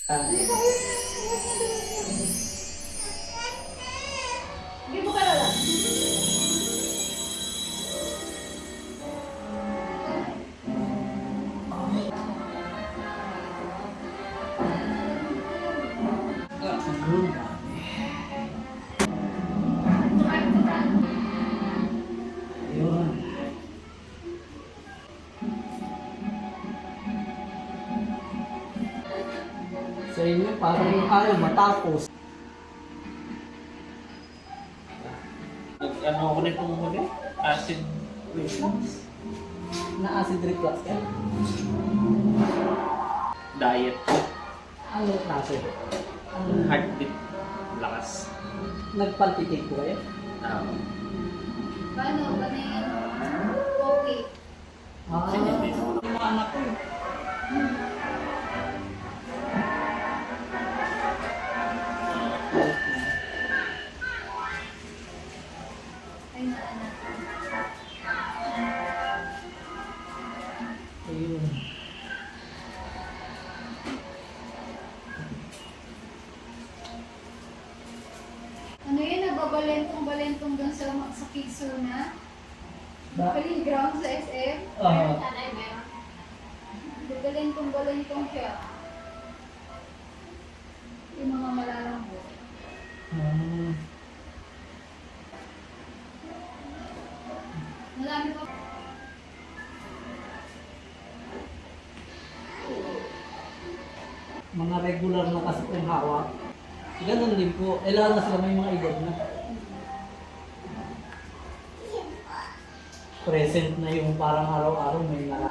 Hindi mo kalala. Ayun. Sa inyo, parang ayaw matapos. Ano ko na itong huli? Acid reflux? Na acid reflux ka? Diet. Ano klase? Ano? Heartbeat. Lakas. Nagpalpitate ko kayo? Paano? Panayin? Okay. Ah, yung mga anak ko. Ay, naanak. Ayun. Ano yun? Nagbabalentong-balentong doon sa Kiso na? Ba? Playground sa SM? Ah. Tanay meron. Nagbalentong-balentong siya. Yung mga malalambot. Ah. Marami pa. Mga regular na kasi kung hawak. Ganun din po. Lalo na sila may mga edad na. Present na yung parang araw-araw may nara.